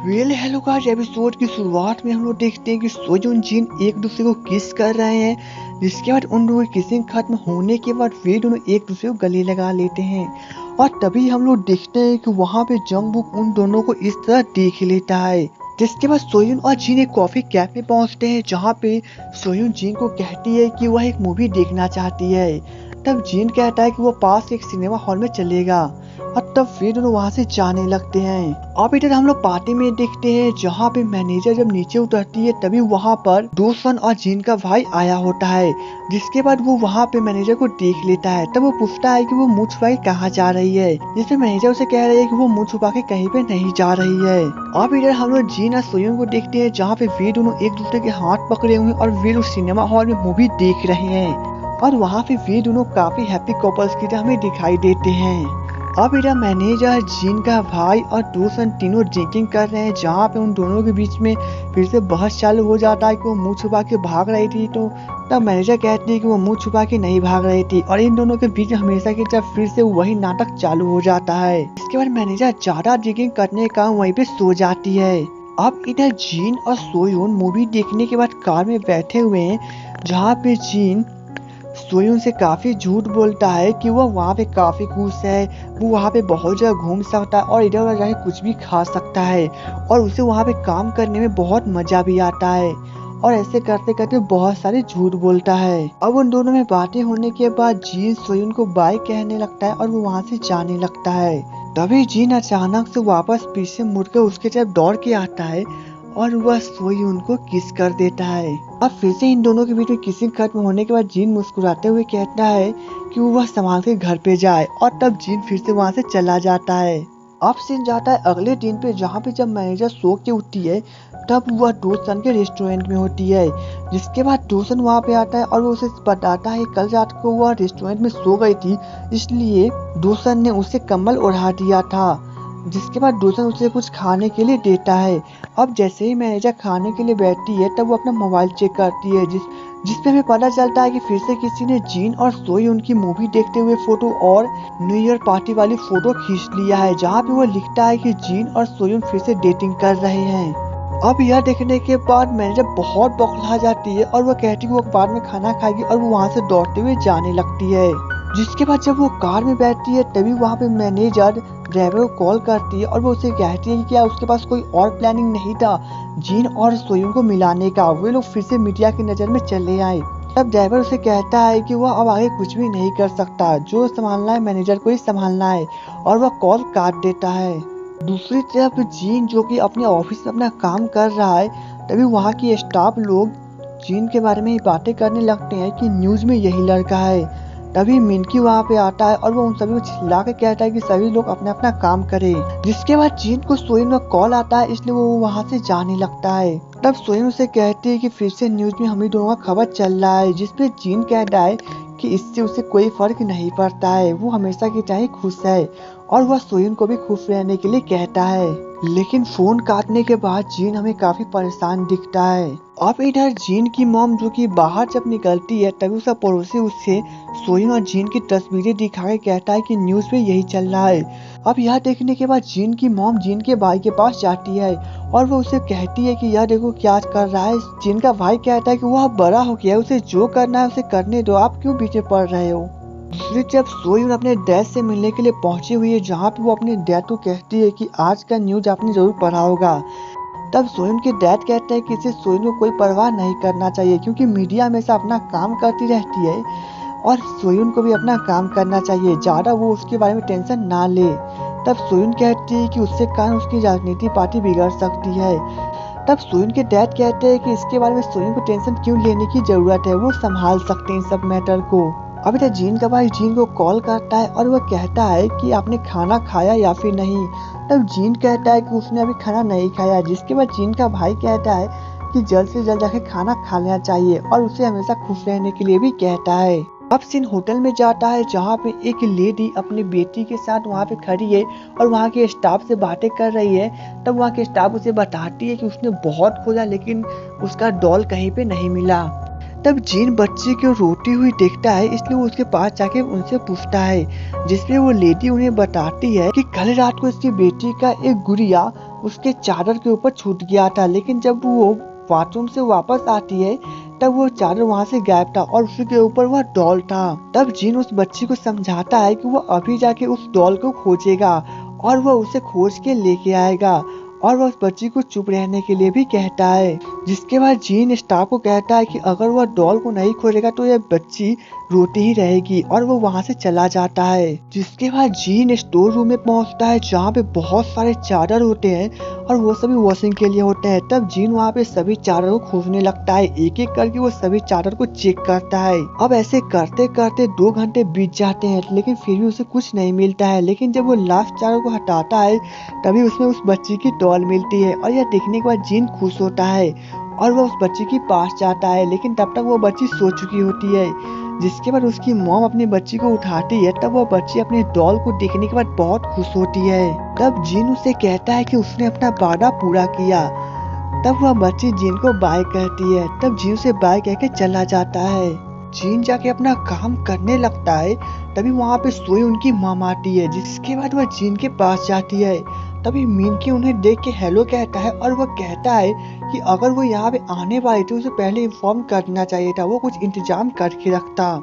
Hello guys, episode की शुरुआत में हम लोग देखते हैं कि सोजून जिन एक दूसरे को किस कर रहे हैं। जिसके बाद उन दोनों की किसिंग खत्म होने के बाद वे दोनों एक दूसरे को गले लगा लेते हैं। और तभी हम लोग देखते हैं कि वहाँ पे जंगबुक उन दोनों को इस तरह देख लेता है। जिसके बाद सोयून और जिन एक कॉफी कैफ में पहुँचते हैं, जहाँ पे सोयून जिन को कहती है कि वह एक मूवी देखना चाहती है। तब जिन कहता है कि वो पास के एक सिनेमा हॉल में चलेगा और तब वे दोनों वहाँ से जाने लगते हैं। अब इधर हम लोग पार्टी में देखते हैं, जहाँ पे मैनेजर जब नीचे उतरती है तभी वहाँ पर दोसन और जिन का भाई आया होता है। जिसके बाद वो वहाँ पे मैनेजर को देख लेता है। तब वो पूछता है कि वो मुँह छुपा के कहाँ जा रही है, जिसमें मैनेजर उसे कह रही है कि वो मुँह छुपा के कहीं पे नहीं जा रही है। अब इधर हम लोग जिन और सोयून को देखते हैं, जहाँ पे वे दोनों एक दूसरे के हाथ पकड़े हुए और वे लोग सिनेमा हॉल में मूवी देख रहे हैं। और वहाँ पे वे दोनों काफी हैप्पी कपल्स की तरह हमें दिखाई देते हैं। अब इधर मैनेजर, जिन का भाई और दोसन तीनों ड्रिंकिंग कर रहे हैं, जहाँ पे उन दोनों के बीच में फिर से बहस चालू हो जाता है कि वो मुंह छुपा के भाग रही थी। तो तब मैनेजर कहती है कि वो मुंह छुपा के नहीं भाग रही थी। और इन दोनों के बीच हमेशा की तरह फिर से वही नाटक चालू हो जाता है। इसके बाद मैनेजर ज्यादा ड्रिंकिंग करने का वहीं पे सो जाती है। अब इधर जिन और सोयून मूवी देखने के बाद कार में बैठे हुए हैं, जहाँ पे जिन सोयून से काफी झूठ बोलता है कि वो वहाँ पे काफी खुश है, वो वहाँ पे बहुत जगह घूम सकता है और इधर उधर जाके कुछ भी खा सकता है और उसे वहाँ पे काम करने में बहुत मजा भी आता है। और ऐसे करते करते बहुत सारे झूठ बोलता है। अब उन दोनों में बातें होने के बाद जिन सोयून को बाय कहने लगता है और वो वहाँ से जाने लगता है। तभी जिन अचानक से वापस पीछे मुड़कर उसके तरफ दौड़ के आता है और वह सोयून को किस कर देता है। अब फिर से इन दोनों के बीच में किसिंग खत्म होने के बाद जिन मुस्कुराते हुए कहता है कि वह संभाल के घर पे जाए और तब जिन फिर से वहाँ से चला जाता है। अब सीन जाता है अगले दिन पे, जहाँ पे जब मैनेजर सो के उठती है तब वह दोसन के रेस्टोरेंट में होती है। जिसके बाद दोसन वहाँ पे आता है और वो उसे बताता है कल रात को वह रेस्टोरेंट में सो गई थी, इसलिए दोसन ने उसे कंबल ओढ़ा दिया था। जिसके बाद दोसन उसे कुछ खाने के लिए देता है। अब जैसे ही मैनेजर खाने के लिए बैठती है तब वो अपना मोबाइल चेक करती है, जिसपे हमें पता चलता है कि फिर से किसी ने जिन और सोयून की मूवी देखते हुए फोटो और न्यू ईयर पार्टी वाली फोटो खींच लिया है, जहाँ पे वो लिखता है कि जिन और सोयून फिर से डेटिंग कर रहे हैं। अब यह देखने के बाद मैनेजर बहुत बौखला जाती है और वो कहती है कि वो बाद में खाना खाएगी और वो वहाँ से दौड़ते हुए जाने लगती है। जिसके बाद जब वो कार में बैठती है तभी वहाँ पे मैनेजर ड्राइवर को कॉल करती है और वो उसे कहती है कि क्या उसके पास कोई और प्लानिंग नहीं था जिन और सोयून को मिलाने का, वे लोग फिर से मीडिया की नजर में चले आए। तब ड्राइवर उसे कहता है कि वह अब आगे कुछ भी नहीं कर सकता, जो संभालना है मैनेजर को ही संभालना है, और वह कॉल काट देता है। दूसरी तरफ जिन, जो कि अपने ऑफिस में अपना काम कर रहा है, तभी वहाँ की स्टाफ लोग जिन के बारे में ही बातें करने लगते हैं कि न्यूज में यही लड़का है। तभी मिनकी वहाँ पे आता है और वो उन सभी को चिल्ला के कहता है कि सभी लोग अपना अपना काम करें। जिसके बाद जिन को सोयून का कॉल आता है, इसलिए वो वहाँ से जाने लगता है। तब सोयून उसे कहती है कि फिर से न्यूज में हम ही दोनों का खबर चल रहा है, जिसपे जिन कहता है कि इससे उसे कोई फर्क नहीं पड़ता है, वो हमेशा की तरह खुश है और वह सोयून को भी खुश रहने के लिए कहता है। लेकिन फोन काटने के बाद जिन हमें काफी परेशान दिखता है। अब इधर जिन की मॉम, जो कि बाहर जब निकलती है तभी उसका पड़ोसी उससे सोयून और जिन की तस्वीरें दिखा के कहता है कि न्यूज पे यही चल रहा है। अब यह देखने के बाद जिन की मॉम जिन के भाई के पास जाती है और वो उसे कहती है कि यह देखो क्या कर रहा है। जिन का भाई कहता है कि वह बड़ा हो गया, उसे जो करना है उसे करने दो, आप क्यों पीछे पड़ रहे हो। दूसरी तरफ सोयून अपने डैड से मिलने के लिए पहुंची हुई है, जहाँ पे वो अपने डैड को कहती है कि आज का न्यूज आपने जरूर पढ़ा होगा। तब सोयून के डैड कहते हैं कि इसे सोयून को कोई परवाह नहीं करना चाहिए, क्योंकि मीडिया हमेशा अपना काम करती रहती है और सोयून को भी अपना काम करना चाहिए, ज्यादा वो उसके बारे में टेंशन ना ले। तब सोयून कहती है कि उससे कारण उसकी राजनीति पार्टी बिगड़ सकती है। तब सोयून के डैड कहते हैं कि इसके बारे में सोयून को टेंशन क्यों लेने की जरूरत है, वो संभाल सकते हैं इन सब मैटर को। अभी तक जिन का भाई जिन को कॉल करता है और वो कहता है कि आपने खाना खाया या फिर नहीं। तब जिन कहता है कि उसने अभी खाना नहीं खाया। जिसके बाद जिन का भाई कहता है कि जल्द से जल्द जाके खाना खा लेना चाहिए और उसे हमेशा खुश रहने के लिए भी कहता है। अब सीन होटल में जाता है, जहाँ पे एक लेडी अपनी बेटी के साथ वहाँ पे खड़ी है और वहाँ के स्टाफ से बातें कर रही है। तब वहाँ के स्टाफ उसे बताती है कि उसने बहुत खोजा लेकिन उसका डॉल कहीं पे नहीं मिला। तब जिन बच्चे को रोती हुई देखता है, इसलिए वो उसके पास जाके उनसे पूछता है, जिसपे वो लेडी उन्हें बताती है कि कल रात को इसकी बेटी का एक गुड़िया उसके चादर के ऊपर छूट गया था, लेकिन जब वो बाथरूम से वापस आती है तब वो चादर वहाँ से गायब था और उसी के ऊपर वह डॉल था। तब जीन उस बच्ची को समझाता है कि वो अभी जाके उस डॉल को खोजेगा और वह उसे खोज के लेके आएगा, और वह उस बच्ची को चुप रहने के लिए भी कहता है। जिसके बाद जीन स्टाफ को कहता है कि अगर वह डॉल को नहीं खोजेगा तो यह बच्ची रोती ही रहेगी, और वो वहाँ से चला जाता है। जिसके बाद जीन स्टोर रूम में पहुँचता है जहाँ पे बहुत सारे चादर होते हैं और वो सभी वॉशिंग के लिए होते हैं। तब जीन वहाँ पे सभी चादर को खोजने लगता है, एक एक करके वो सभी चादर को चेक करता है। अब ऐसे करते करते 2 घंटे बीत जाते हैं, लेकिन फिर भी उसे कुछ नहीं मिलता है। लेकिन जब वो लास्ट चादर को हटाता है तभी उसमें उस बच्ची की डॉल मिलती है, और यह देखने के बाद जीन खुश होता है और वह उस बच्ची के पास जाता है, लेकिन तब तक वो बच्ची सो चुकी होती है। जिसके बाद उसकी मॉम अपनी बच्ची को उठाती है, तब वह बच्ची अपने डॉल को देखने के बाद बहुत खुश होती है। तब जीन उसे कहता है कि उसने अपना वादा पूरा किया। तब वह बच्ची जीन को बाय कहती है। तब जीन उसे बाय कह के चला जाता है। जीन जाके अपना काम करने लगता है, तभी वहाँ पे सोई उनकी मॉम आती है। जिसके बाद वह जीन के पास जाती है। तभी मिनकी उन्हें देख के हेलो कहता है और वह कहता है कि अगर वो यहाँ पे आने वाली थी उसे पहले इन्फॉर्म करना चाहिए था, वो कुछ इंतजाम करके रखता।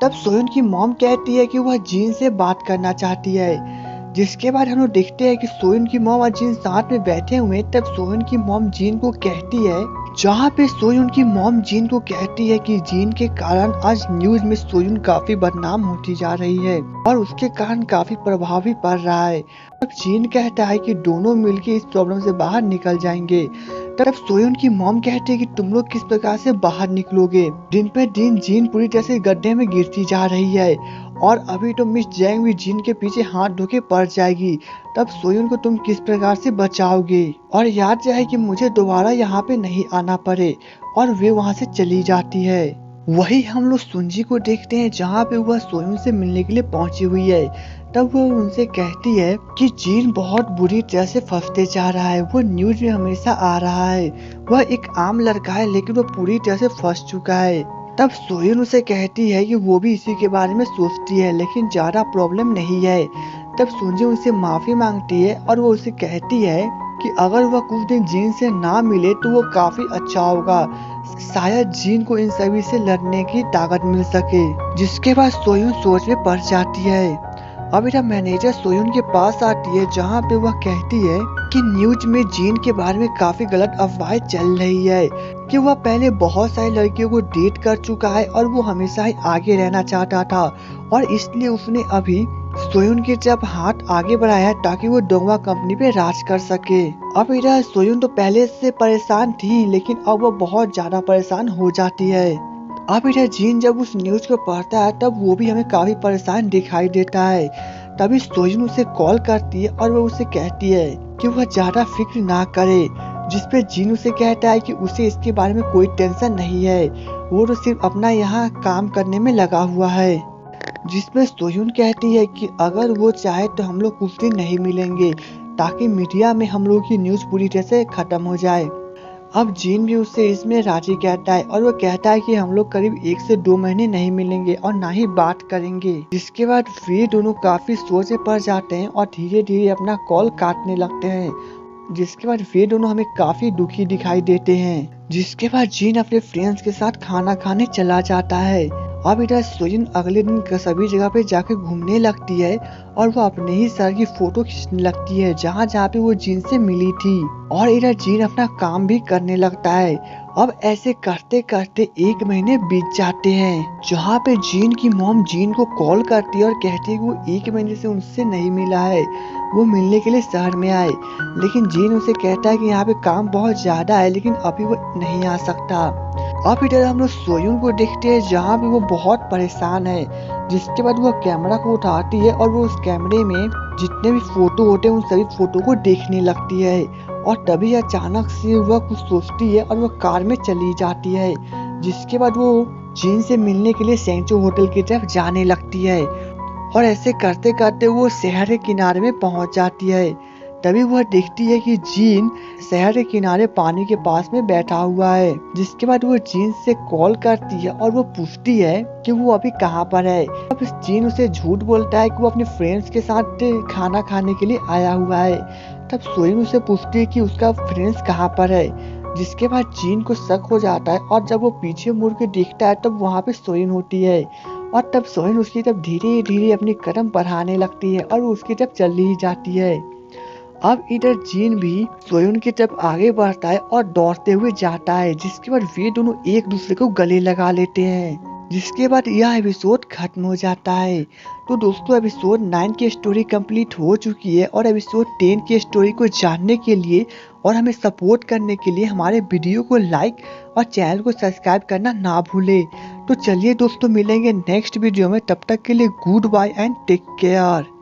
तब सोयन की मॉम कहती है कि वह जीन से बात करना चाहती है। जिसके बाद हम लोग देखते हैं कि सोयन की मॉम और जीन साथ में बैठे हुए। तब सोयन की मॉम जीन को कहती है, जहाँ पे सोयन की मॉम जीन को कहती है कि जीन के कारण आज न्यूज में सोयन काफी बदनाम होती जा रही है और उसके कारण काफी प्रभाव भी पड़ रहा है। तब जीन कहता है कि दोनों मिलकर इस प्रॉब्लम से बाहर निकल जाएंगे। तब सोयन की मॉम कहती है कि तुम लोग किस प्रकार से बाहर निकलोगे। दिन पे दिन जीन पूरी तरह से गड्ढे में गिरती जा रही है और अभी तो मिस जैंग भी जीन के पीछे हाथ धो के पड़ जाएगी। तब सोयन को तुम किस प्रकार से बचाओगे और याद रहे कि मुझे दोबारा यहाँ पे नहीं आना पड़े। और वे वहाँ से चली जाती है। वही हम लोग सुंजी को देखते हैं जहाँ पे वह सोयन से मिलने के लिए पहुंची हुई है। तब वह उनसे कहती है कि जीन बहुत बुरी तरह से फंसते जा रहा है, वो न्यूज में हमेशा आ रहा है, वह एक आम लड़का है लेकिन वो पूरी तरह से फंस चुका है। तब सोयन उसे कहती है कि वो भी इसी के बारे में सोचती है लेकिन ज्यादा प्रॉब्लम नहीं है। तब सुंजी उनसे माफी मांगती है और वो उसे कहती है कि अगर वह कुछ दिन जीन से ना मिले तो वो काफी अच्छा होगा, शायद जीन को इन सभी से लड़ने की ताकत मिल सके। जिसके बाद सोयन सोच में पड़ जाती है। अब मेरा मैनेजर सोयन के पास आती है जहाँ पे वह कहती है कि न्यूज में जीन के बारे में काफी गलत अफवाहें चल रही है कि वह पहले बहुत सारी लड़कियों को डेट कर चुका है और वो हमेशा ही आगे रहना चाहता था और इसलिए उसने अभी सोयन की तरफ हाथ आगे बढ़ाया है ताकि वो डोंगवा कंपनी पे राज कर सके। अब मेरा सोयन तो पहले से परेशान थी लेकिन अब वो बहुत ज्यादा परेशान हो जाती है। अब इधर जीन जब उस न्यूज को पढ़ता है तब वो भी हमें काफी परेशान दिखाई देता है। तभी सोयन उसे कॉल करती है और वो उसे कहती है कि वह ज्यादा फिक्र ना करे। जिसपे जीन उसे कहता है कि उसे इसके बारे में कोई टेंशन नहीं है, वो तो सिर्फ अपना यहाँ काम करने में लगा हुआ है। जिसपे सोयन कहती है कि अगर वो चाहे तो हम लोग कुछ दिन नहीं मिलेंगे ताकि मीडिया में हम लोग की न्यूज पूरी तरह से खत्म हो जाए। अब जीन भी उससे इसमें राजी कहता है और वो कहता है कि हम लोग करीब 1 से 2 महीने नहीं मिलेंगे और ना ही बात करेंगे। जिसके बाद वे दोनों काफी सोच में पड़ जाते हैं और धीरे धीरे अपना कॉल काटने लगते हैं। जिसके बाद वे दोनों हमें काफी दुखी दिखाई देते हैं। जिसके बाद जीन अपने फ्रेंड्स के साथ खाना खाने चला जाता है। अब इधर सोयन अगले दिन सभी जगह पे जाके घूमने लगती है और वो अपने ही सर की फोटो खींचने लगती है जहाँ जहाँ पे वो जीन से मिली थी। और इधर जीन अपना काम भी करने लगता है। अब ऐसे करते करते 1 महीने बीत जाते हैं जहाँ पे जीन की मॉम जीन को कॉल करती है और कहती है कि वो 1 महीने से उनसे नहीं मिला है, वो मिलने के लिए शहर में आए। लेकिन जीन उसे कहता है कि यहाँ पे काम बहुत ज्यादा है लेकिन अभी वो नहीं आ सकता। अब इधर हम लोग सोयन को देखते हैं जहाँ पे वो बहुत परेशान है। जिसके बाद वो कैमरा को उठाती है और वो उस कैमरे में जितने भी फोटो होते हैं उन सभी फोटो को देखने लगती है। और तभी अचानक से वह कुछ सोचती है और वह कार में चली जाती है। जिसके बाद वो जीन से मिलने के लिए सेंचो होटल की तरफ जाने लगती है और ऐसे करते करते वो शहर के किनारे में पहुंच जाती है। तभी वह देखती है कि जीन शहर के किनारे पानी के पास में बैठा हुआ है। जिसके बाद वो जीन से कॉल करती है और वो पूछती है कि वो अभी कहाँ पर है। अब जीन उसे झूठ बोलता है कि वो अपने फ्रेंड्स के साथ खाना खाने के लिए आया हुआ है। तब सोइन उसे पूछती है कि उसका फ्रेंड्स कहाँ पर है, जिसके बाद जीन को शक हो जाता है और जब वो पीछे मुड़ के देखता है तब वहाँ पे सोइन होती है और तब सोइन उसकी तरफ धीरे धीरे अपनी कदम बढ़ाने लगती है और वो उसकी तरफ चली ही जाती है। अब इधर जीन भी सोयुन की तरफ आगे बढ़ता है और दौड़ते हुए जाता है, जिसके बाद वे दोनों एक दूसरे को गले लगा लेते हैं, जिसके बाद यह एपिसोड खत्म हो जाता है। तो दोस्तों एपिसोड 9 की स्टोरी कंप्लीट हो चुकी है और एपिसोड 10 की स्टोरी को जानने के लिए और हमें सपोर्ट करने के लिए हमारे वीडियो को लाइक और चैनल को सब्सक्राइब करना ना भूले। तो चलिए दोस्तों मिलेंगे नेक्स्ट वीडियो में, तब तक के लिए goodbye and take care.